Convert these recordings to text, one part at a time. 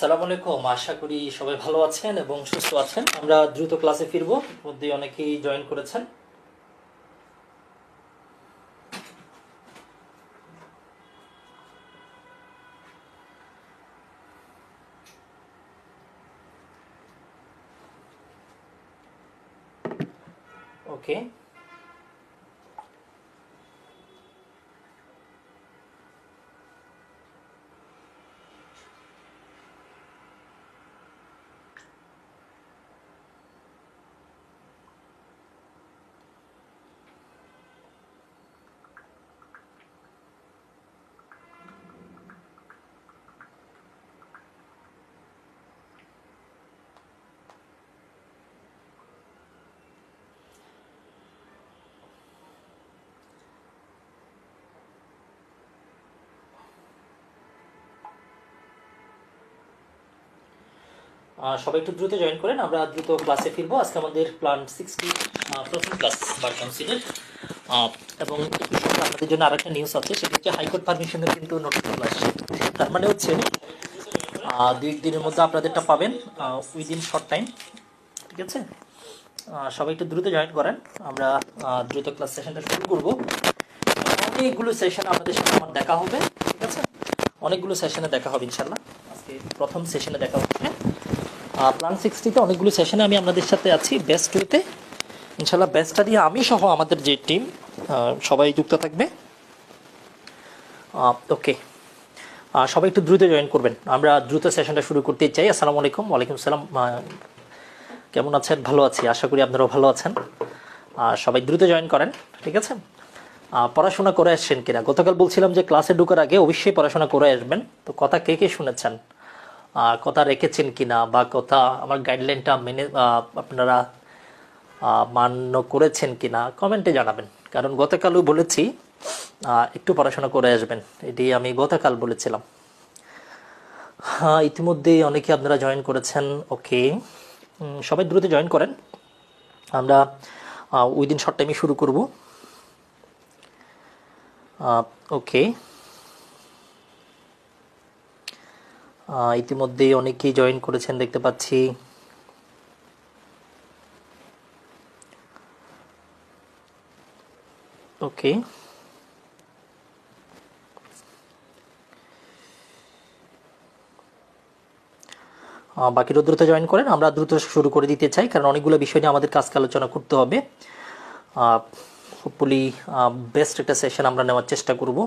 সালাম আলাইকুম, আশা করি সবাই ভালো আছেন এবং সুস্থ আছেন। আমরা দ্রুত ক্লাসে ফিরবো, মধ্যে অনেকেই জয়েন করেছেন। ওকে, সবাই একটু দ্রুত জয়েন করেন, আমরা দ্রুত ক্লাসে ফিরবো। আজকে আমাদের প্ল্যান 60 প্রথম ক্লাস বার কাউন্সিলের। এবং একটু সঙ্গে আপনাদের জন্য আরেকটা নিউজ আছে, সেটা হচ্ছে হাইকোর্ট পারমিশনের কিন্তু নোটিশ চলে আসছে। তার মানে হচ্ছে 2 দিনের মধ্যে আপনাদেরটা পাবেন, উইদিন শর্ট টাইম। ঠিক আছে, সবাই একটু দ্রুত জয়েন করেন, আমরা দ্রুত ক্লাস সেশনটা শুরু করবো। অনেকগুলো সেশন আপনাদের সাথে আমার দেখা হবে। ঠিক আছে, অনেকগুলো সেশনে দেখা হবে ইনশাল্লাহ। আজকে প্রথম সেশনে দেখা হচ্ছে। প্ল্যান 60তে অনেকগুলো সেশনে আমি আপনাদের সাথে আছি, বেস্ট ওয়েতে ইনশাল্লাহ। বেস্টটা দিয়ে আমি সহ আমাদের যে টিম সবাই যুক্ত থাকবে। ওকে, সবাই একটু দ্রুত জয়েন করবেন, আমরা দ্রুত সেশনটা শুরু করতে চাই। আসসালামু আলাইকুম। ওয়ালাইকুম সালাম। কেমন আছেন? ভালো আছি, আশা করি আপনারাও ভালো আছেন। সবাই দ্রুত জয়েন করেন। ঠিক আছে, পড়াশোনা করে আসছেন কিনা? গতকাল বলছিলাম যে ক্লাসে ঢোকার আগে অবশ্যই পড়াশোনা করে আসবেন। তো কথা কে কে শুনেছেন, কথা রেখেছেন কিনা, বা কথা আমার গাইডলাইনটা মেনে আপনারা মান্য করেছেন কিনা কমেন্টে জানাবেন। কারণ গতকালও বলেছি একটু পড়াশোনা করে আসবেন, এটি আমি গতকাল বলেছিলাম। ইতিমধ্যেই অনেকে আপনারা জয়েন করেছেন। ওকে, সবাই দ্রুত জয়েন করেন, আমরা উইদিন শর্ট টাইমে শুরু করব। ওকে, ইতিমধ্যেই অনেকেই জয়েন করেছেন দেখতে পাচ্ছি। ওকে, বাকিরা দ্রুত জয়েন করেন, আমরা দ্রুত শুরু করে দিতে চাই, কারণ অনেকগুলো বিষয় নিয়ে আমাদের কাজকে আলোচনা করতে হবে। হোপফুলি বেস্ট একটা সেশন আমরা নেওয়ার চেষ্টা করব।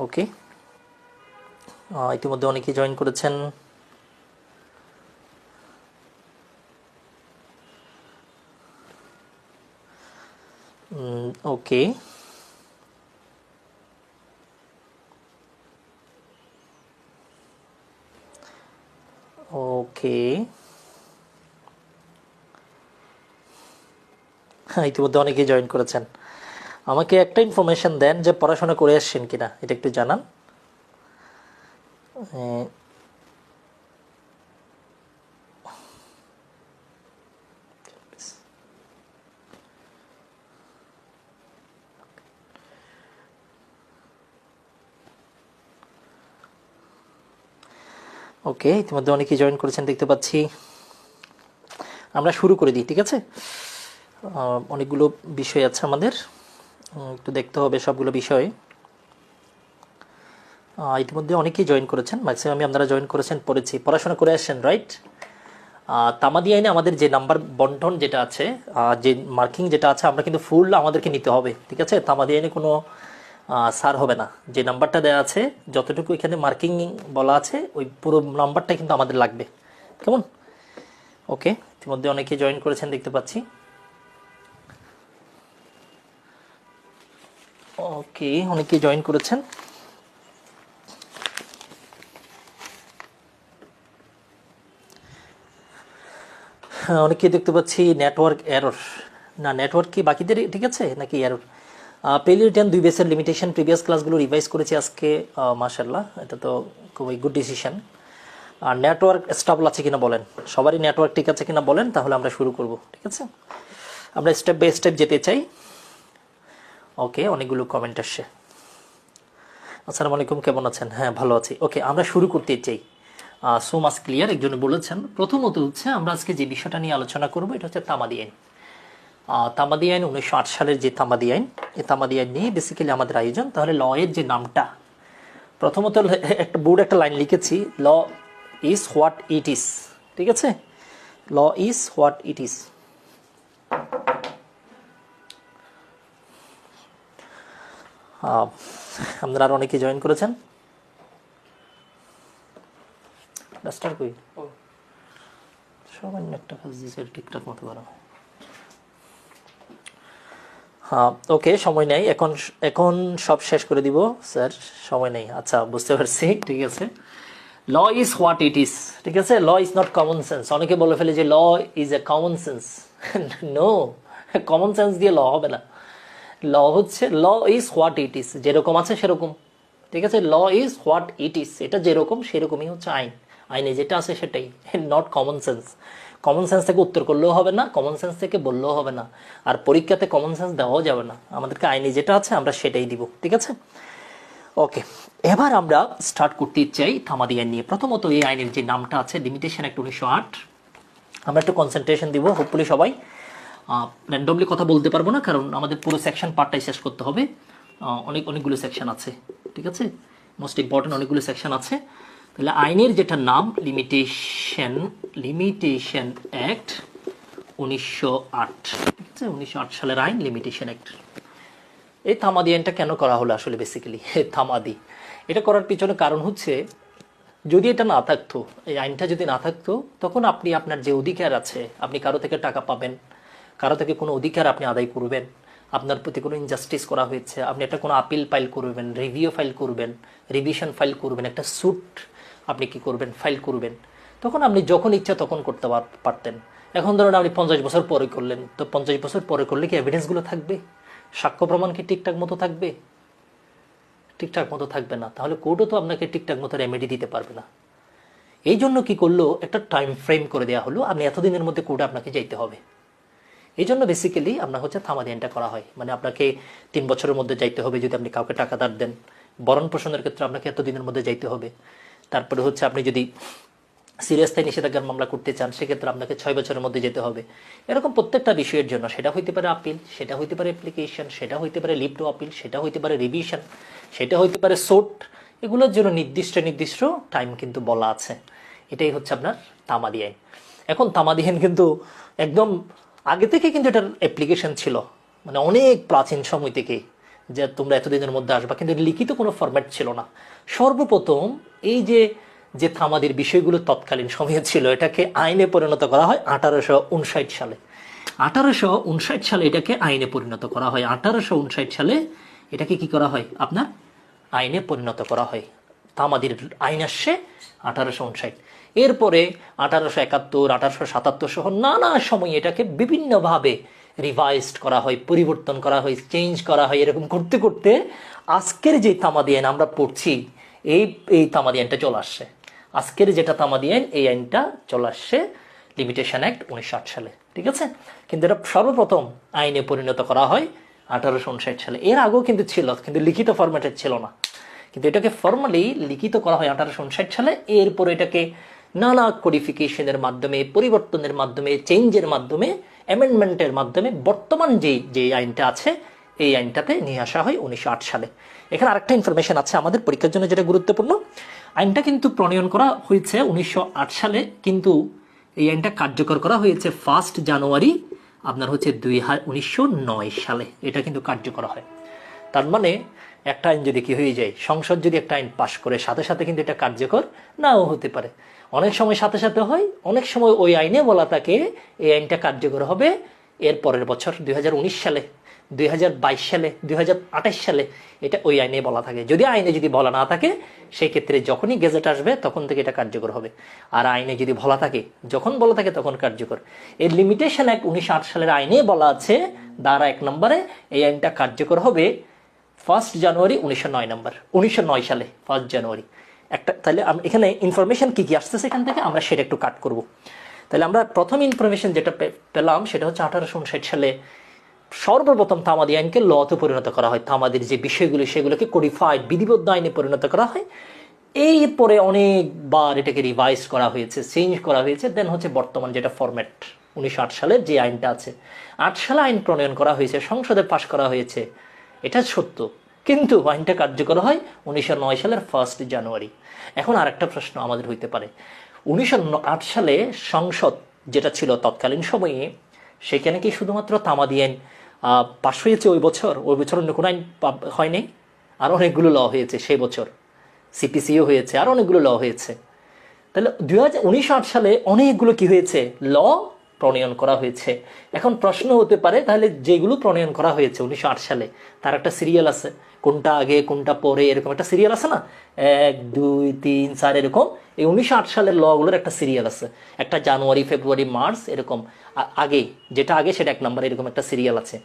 ওকে, ইতিমধ্যে অনেকেই জয়েন করেছেন। ওকে, ওকে, হ্যাঁ, ইতিমধ্যে অনেকেই জয়েন করেছেন। আমাকে একটা ইনফরমেশন দেন যে পড়াশোনা করে আসছেন কিনা, এটা একটু জানান। ওকে, ইতিমধ্যে অনেকেই জয়েন করেছেন দেখতে পাচ্ছি, আমরা শুরু করে দিই। ঠিক আছে, অনেকগুলো বিষয় আছে আমাদের, একটু দেখতে হবে সবগুলো বিষয়। ইতিমধ্যে অনেকেই জয়েন করেছেন, ম্যাক্সিমামই আপনারা জয়েন করেছেন, পড়েছি, পড়াশোনা করে আসছেন, রাইট? তামাদি আইনে আমাদের যে নাম্বার বন্টন যেটা আছে, যে মার্কিং যেটা আছে, আমরা কিন্তু ফুল আমাদেরকে নিতে হবে। ঠিক আছে, তামাদি আইনে কোনো সার হবে না। যে নাম্বারটা দেওয়া আছে, যতটুকু এখানে মার্কিং বলা আছে, ওই পুরো নাম্বারটাই কিন্তু আমাদের লাগবে। কেমন? ওকে, ইতিমধ্যে অনেকেই জয়েন করেছেন দেখতে পাচ্ছি। ওকে, অনেকেই জয়েন করেছেন। অনেকেই দেখতে পাচ্ছি নেটওয়ার্ক এরর। না, নেটওয়ার্ক কি বাকিদের ঠিক আছে নাকি এরর? পেলি রিটার্ন 2 বেসের লিমিটেশন প্রিভিয়াস ক্লাসগুলো রিভাইজ করেছি আজকে, মাশাল্লাহ, এটা তো খুবই গুড ডিসিশন। আর নেটওয়ার্ক স্টেবল আছে কিনা বলেন, সবারই নেটওয়ার্ক ঠিক আছে কিনা বলেন, তাহলে আমরা শুরু করব। ঠিক আছে, আমরা স্টেপ বাই স্টেপ যেতে চাই। ওকে, অনেকগুলো কমেন্ট আসছে। আসসালামু আলাইকুম, কেমন আছেন? হ্যাঁ, ভালো আছি। ওকে, আমরা শুরু করতে চাই। সো মাচ ক্লিয়ার একজন বলেছেন। প্রথমত হচ্ছে আমরা আজকে যে বিষয়টা নিয়ে আলোচনা করব এটা হচ্ছে তামাদি আইন। তামাদি আইন 1908 সালের যে তামাদি আইন, এই তামাদি আইন নিয়ে বেসিক্যালি আমাদের আয়োজন। তাহলে ল এর যে নামটা, প্রথমত একটা বোর্ড একটা লাইন লিখেছি, law is what it is. ঠিক আছে, law is what it is. আপনারা আর অনেকে জয়েন করেছেন। ডাস্টার কই? সামান্য একটা কাজ দিয়েছে, ঠিকঠাক মতো করা। হ্যাঁ, ওকে, সময় নেই এখন, এখন সব শেষ করে দিব স্যার, সময় নেই। আচ্ছা, বুঝতে পারছি, ঠিক আছে। Law is what it is, ঠিক আছে। Law is not common sense. অনেকে বলে ফেলে যে law is a common sense. No, common sense দিয়ে ল হবে না। ল হচ্ছে, law is what it is, যেরকম আছে সেরকম। ঠিক আছে, law is what it is, এটা যেরকম সেরকমই হচ্ছে আইন। আইনে যেটা আছে সেটাই, not common sense. Common sense থেকে উত্তর করলেও হবে না, কমন সেন্স থেকে বললেও হবে না, আর পরীক্ষাতে কমন সেন্স দেওয়াও যাবে না। আমাদেরকে আইনে যেটা আছে আমরা সেটাই দিব, ঠিক আছে। ওকে, এবার আমরা স্টার্ট করতে চাই তামাদি আইন নিয়ে। প্রথমত এই আইনের যে নামটা আছে, লিমিটেশন অ্যাক্ট 1908। আমরা একটু কনসেন্ট্রেশন দিব, হোপফুলি সবাই। র্যান্ডমলি কথা বলতে পারবো না, কারণ আমাদের পুরো সেকশন পার্টটাই শেষ করতে হবে। অনেকগুলো সেকশন আছে, ঠিক আছে, মোস্ট ইম্পর্টেন্ট অনেকগুলো সেকশন আছে। তাহলে আইনের যেটা নাম লিমিটেশন অ্যাক্ট 1908, ঠিক আছে, 1908 সালের আইন, লিমিটেশন অ্যাক্ট। এই তামাদি আইনটা কেন করা হলো আসলে? বেসিক্যালি তামাদি এটা করার পিছনে কারণ হচ্ছে, যদি এটা না থাকতো, এই আইনটা যদি না থাকতো, তখন আপনি আপনার যে অধিকার আছে, আপনি কারো থেকে টাকা পাবেন, কারো থেকে কোনো অধিকার আপনি আদায় করবেন, আপনার প্রতি কোনো ইনজাস্টিস করা হয়েছে, আপনি একটা কোনো আপিল ফাইল করবেন, রিভিউ ফাইল করবেন, রিভিশন ফাইল করবেন, একটা স্যুট আপনি কি করবেন, ফাইল করবেন, তখন আপনি যখন ইচ্ছা তখন করতে পারতেন। এখন ধরুন আপনি 50 বছর পরে করলেন, তো 50 বছর পরে করলে কি এভিডেন্সগুলো থাকবে? সাক্ষ্য প্রমাণ কি ঠিকঠাক মতো থাকবে? ঠিকঠাক মতো থাকবে না। তাহলে কোর্টও তো আপনাকে ঠিকঠাক মতো রেমেডি দিতে পারবে না। এই জন্য কি করলো, একটা টাইম ফ্রেম করে দেওয়া হলো, আপনি এতদিনের মধ্যে কোর্টে আপনাকে যাইতে হবে। এই জন্য বেসিক্যালি আপনার হচ্ছে তামাদি আইনটা করা হয়। মানে আপনাকে 3 বছরের মধ্যে যাইতে হবে যদি আপনি কাউকে টাকা ধার দেন। ভরণ পোষণের ক্ষেত্রে আপনাকে এতদিনের মধ্যে যাইতে হবে। তারপরে হচ্ছে আপনি যদি সিরিয়াসতায় নিষেধাজ্ঞার মামলা করতে চান, সেক্ষেত্রে আপনাকে 6 বছরের মধ্যে যেতে হবে। এরকম প্রত্যেকটা বিষয়ের জন্য, সেটা হইতে পারে আপিল, সেটা হইতে পারে অ্যাপ্লিকেশন, সেটা হইতে পারে লিভ টু আপিল, সেটা হইতে পারে রিভিশন, সেটা হইতে পারে সোট, এগুলোর জন্য নির্দিষ্ট টাইম কিন্তু বলা আছে। এটাই হচ্ছে আপনার তামাদি আইন। এখন তামাদি আইন কিন্তু একদম আগে থেকে কিন্তু এটার অ্যাপ্লিকেশন ছিল, মানে অনেক প্রাচীন সময় থেকে, যে তোমরা এতদিনের মধ্যে আসবা, কিন্তু লিখিত কোনো ফরম্যাট ছিল না। সর্বপ্রথম এই যে তামাদির বিষয়গুলো তৎকালীন সময়ে ছিল, এটাকে আইনে পরিণত করা হয় 1859 সালে। 1859 সালে এটাকে আইনে পরিণত করা হয়। 1859 সালে এটাকে কি করা হয়, আপনার আইনে পরিণত করা হয়। তামাদির আইন আসছে 1859। এরপরে 1871, 1877 সহ নানা সময় এটাকে বিভিন্নভাবে রিভাইজড করা হয়, পরিবর্তন করা হয়, চেঞ্জ করা হয়। এরকম করতে করতে আজকের যে তামাদি আইন আমরা পড়ছি, এই তামাদি আইনটা চলে আসছে। আজকের যেটা তামাদি আইন, এই আইনটা চলে আসছে লিমিটেশন অ্যাক্ট 1908 সালে, ঠিক আছে। কিন্তু এটা সর্বপ্রথম আইনে পরিণত করা হয় 1859 সালে। এর আগেও কিন্তু ছিল, কিন্তু লিখিত ফরম্যাটের ছিল না। কিন্তু এটাকে ফর্মালি লিখিত করা হয় 1859 সালে। এরপর এটাকে নানা কোডিফিকেশনের মাধ্যমে, পরিবর্তনের মাধ্যমে, চেঞ্জের মাধ্যমে, অ্যামেন্ডমেন্টের মাধ্যমে বর্তমান যে আইনটা আছে, এই আইনটাতে নিয়ে আসা হয় 1908 সালে। এখানে আরেকটা ইনফরমেশন আছে আমাদের পরীক্ষার জন্য যেটা গুরুত্বপূর্ণ। আইনটা কিন্তু প্রণয়ন করা হয়েছে 1908 সালে, কিন্তু এই আইনটা কার্যকর করা হয়েছে 1 জানুয়ারি আপনার হচ্ছে 1909 সালে। এটা কিন্তু কার্যকর হয়। তার মানে একটা আইন যদি কি হয়ে যায়, সংসদ যদি একটা আইন পাশ করে, সাথে সাথে কিন্তু এটা কার্যকর নাও হতে পারে। অনেক সময় সাথে সাথে হয়, অনেক সময় ওই আইনে বলা থাকে এই আইনটা কার্যকর হবে এর পরের বছর 2019 সালে, 2022 সালে, 2028 সালে, এটা ওই আইনে বলা থাকে। যদি আইনে যদি বলা না থাকে, সেই ক্ষেত্রে যখনই গেজেট আসবে তখন থেকে এটা কার্যকর হবে। আর আইনে যদি বলা থাকে, যখন বলা থাকে তখন কার্যকর। এই লিমিটেশন অ্যাক্ট 1908 সালের আইনে বলা আছে ধারা 1 নম্বরে, এই আইনটা কার্যকর হবে 1 জানুয়ারি 1909 সালে, 1 জানুয়ারি। তাহলে এখানে ইনফরমেশন কি কি আসতেছে এখান থেকে, আমরা সেটা একটু কাট করব। তাহলে আমরা প্রথম ইনফরমেশন যেটা পেলাম সেটা হচ্ছে 1859 সালে সর্বপ্রথম তামাদি আইনকে লতে পরিণত করা হয়। তামাদির যে বিষয়গুলি সেগুলোকে কোডিফাইড, বিধিবদ্ধ আইনে পরিণত করা হয় এরপরে অনেকবার এটাকে রিভাইজ করা হয়েছে, চেঞ্জ করা হয়েছে, দেন হচ্ছে বর্তমান যেটা ফরম্যাট 1908 সালের যে আইনটা আছে, 8 সালে আইন প্রণয়ন করা হয়েছে, সংসদে পাশ করা হয়েছে, এটা সত্য, কিন্তু আইনটা কার্যকর হয় 1909 সালের 1 জানুয়ারি। এখন আরেকটা প্রশ্ন আমাদের হইতে পারে, 1908 সালে সংসদ যেটা ছিল তৎকালীন সময়ে, সেখানে কি শুধুমাত্র তামাদি আইন পাশ হয়েছে ওই বছর অন্য কোনো আইন হয়নি? আর অনেকগুলো ল হয়েছে সেই বছর, সিপিসিও হয়েছে, আর অনেকগুলো ল হয়েছে। তাহলে 1908 সালে অনেকগুলো কি হয়েছে, ল প্রণয়ন করা হয়েছে। এখন প্রশ্ন হতে পারে, তাহলে যেগুলো প্রণয়ন করা হয়েছে 1908 সালে, তার একটা সিরিয়াল আছে, কোনটা আগে কোনটা পরে, এরকম একটা সিরিয়াল আছে না, 1 2 3 4 এরকম। এই 1908 সালের লগুলোর একটা সিরিয়াল আছে, একটা জানুয়ারি ফেব্রুয়ারি মার্চ এরকম, আগে যেটা আগে সেটা 1 নম্বর, এরকম একটা সিরিয়াল আছে।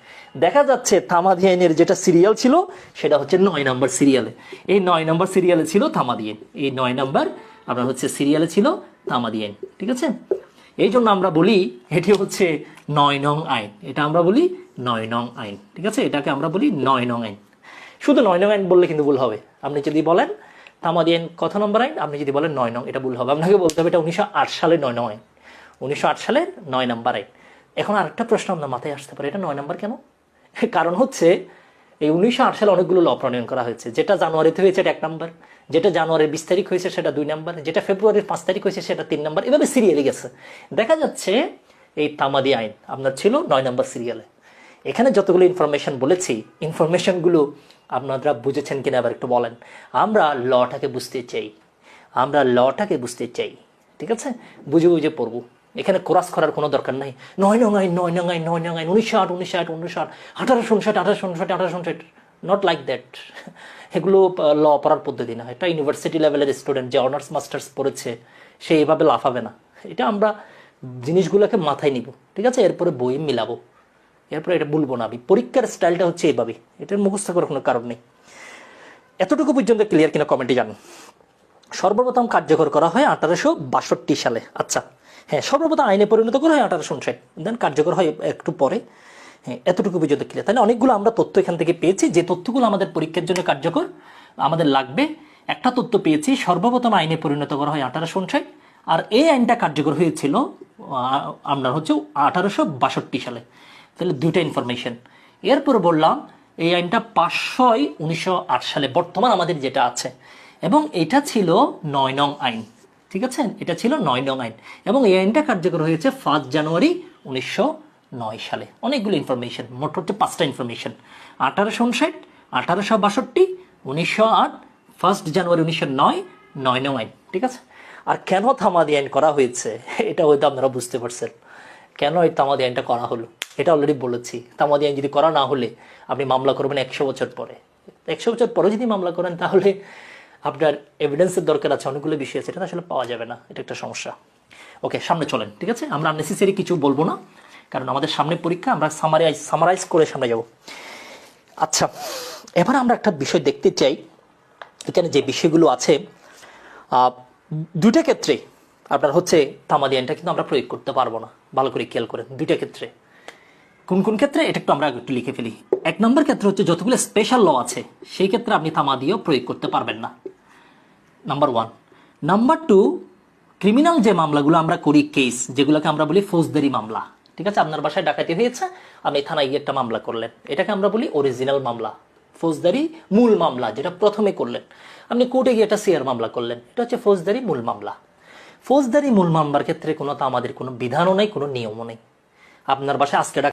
দেখা যাচ্ছে তামাদি আইনের যেটা সিরিয়াল ছিল সেটা হচ্ছে 9 নম্বর সিরিয়ালে। এই 9 নম্বর সিরিয়ালে ছিল তামাদি আইন, এই 9 নম্বর আপনার হচ্ছে সিরিয়ালে ছিল তামাদি আইন, ঠিক আছে। এই জন্য আমরা বলি এটি হচ্ছে 9 নং আইন, এটা আমরা বলি 9 নং আইন, ঠিক আছে, এটাকে আমরা বলি 9 নং আইন। শুধু 9 নং আইন বললে কিন্তু ভুল হবে। আপনি যদি বলেন তামাদি আইন কত নম্বর আইন, আপনি যদি বলেন 9 নং, এটা ভুল হবে। আপনাকে বলতে হবে এটা 1908 সালের 9 নং আইন, 1908 সালের 9 নম্বর আইন। এখন আরেকটা প্রশ্ন আপনার মাথায় আসতে পারে, এটা 9 নম্বর কেন? কারণ হচ্ছে এই 1908 সালে অনেকগুলো ল প্রণয়ন করা হয়েছে, যেটা জানুয়ারিতে হয়েছে এটা 1 নম্বর, যেটা জানুয়ারির 20 তারিখ হয়েছে সেটা 2 নম্বর, যেটা ফেব্রুয়ারির 5 তারিখ হয়েছে সেটা 3 নম্বর, এভাবে সিরিয়ালে গেছে। দেখা যাচ্ছে এই তামাদি আইন আপনার ছিল 9 নম্বর সিরিয়ালে। এখানে যতগুলো ইনফরমেশন বলেছি, ইনফরমেশনগুলো আপনারা বুঝেছেন কিনা আবার একটু বলেন। আমরা লটাকে বুঝতে চাই, আমরা লটাকে বুঝতে চাই, ঠিক আছে, বুঝে বুঝে পড়বো। এখানে কোরাস করার কোনো দরকার নাই। 9 নং আইন, 9 নং আইন, 9 নং আইন, 1908 1908 1859 1859 1859, নট লাইক দ্যাট। এগুলো ল পড়ার পদ্ধতি না, এটা ইউনিভার্সিটি লেভেলের স্টুডেন্ট যে অনার্স মাস্টার্স পড়েছে সে এইভাবে লাফাবে না। এটা আমরা জিনিসগুলোকে মাথায় নিব, ঠিক আছে, এরপরে বই মিলাবো, এরপরে এটা বলবো না। আমি পরীক্ষার স্টাইলটা হচ্ছে এইভাবে, এটার মুখস্থ করার কোনো কারণ নেই। এতটুকু পর্যন্ত ক্লিয়ার কিনা কমেন্টে জানান। সর্বপ্রথম কার্যকর করা হয় 1862 সালে। আচ্ছা হ্যাঁ, সর্বপ্রথম আইনে পরিণত করা হয় 1859, দেন কার্যকর হয় একটু পরে। হ্যাঁ, এতটুকু পর্যন্ত ক্লিয়ার। তাহলে অনেকগুলো আমরা তথ্য এখান থেকে পেয়েছি, যে তথ্যগুলো আমাদের পরীক্ষার জন্য কার্যকর আমাদের লাগবে। একটা তথ্য পেয়েছি, সর্বপ্রথম আইনে পরিণত করা হয় 1859, আর এই আইনটা কার্যকর হয়েছিল আপনার হচ্ছে 1862 সালে। তাহলে দুইটা ইনফরমেশন। এরপর বললাম এই আইনটা পাস হয় 1908 সালে, বর্তমান আমাদের যেটা আছে, এবং এটা ছিল 9 নং আইন, ঠিক আছে, এটা ছিল 9 নং আইন, এবং এই আইনটা কার্যকর হয়েছে 1 জানুয়ারি 1909 সালে। অনেকগুলো ইনফরমেশন, মোট হচ্ছে 5টা ইনফরমেশন, 1859 1862 1908 1 জানুয়ারি 1909 9 নং আইন, ঠিক আছে। আর কেন তামাদি আইন করা হয়েছে এটা হয়তো আপনারা বুঝতে পারছেন, কেন এই তামাদি আইনটা করা হলো, এটা অলরেডি বলেছি। তামাদি আইন যদি করা না হলে আপনি মামলা করবেন 100 বছর পরে, 100 বছর পরে যদি মামলা করেন তাহলে আপনার এভিডেন্সের দরকার আছে, অনেকগুলো বিষয় আছে, এটা আসলে পাওয়া যাবে না, এটা একটা সমস্যা। ওকে, সামনে চলেন, ঠিক আছে, আমরা আননেসেসারি কিছু বলবো না, কারণ আমাদের সামনে পরীক্ষা, আমরা সামারাইজ করে সামনে যাব। আচ্ছা, এবার আমরা একটা বিষয় দেখতে চাই, এখানে যে বিষয়গুলো আছে দুইটা ক্ষেত্রে আপনার হচ্ছে তামাদি আইনটা কিন্তু আমরা প্রয়োগ করতে পারবো না, ভালো করে খেয়াল করেন। দুইটা ক্ষেত্রে, কোন কোন ক্ষেত্রে এটা একটু আমরা একটু লিখে ফেলি। 1 নম্বর ক্ষেত্রে হচ্ছে যতগুলো স্পেশাল ল আছে সেই ক্ষেত্রে আপনি তামাদিও প্রয়োগ করতে পারবেন না, নাম্বার 1। নাম্বার 2, ক্রিমিনাল যে মামলাগুলো আমরা করি, কেস যেগুলোকে আমরা বলি ফৌজদারি মামলা, ঠিক আছে, আপনার বাসায় ডাকাতি হয়েছে, আপনি থানায় গিয়ে একটা মামলা করলেন, এটাকে আমরা বলি অরিজিনাল মামলা, ফৌজদারি মূল মামলা, যেটা প্রথমে করলেন। আপনি কোর্টে গিয়ে একটা সিআর মামলা করলেন, এটা হচ্ছে ফৌজদারি মূল মামলা। ফৌজদারি মূল মামলার ক্ষেত্রে কোনো আমাদের কোনো বিধানও নেই, কোনো নিয়মও নেই। আপনার বাসায় আজকে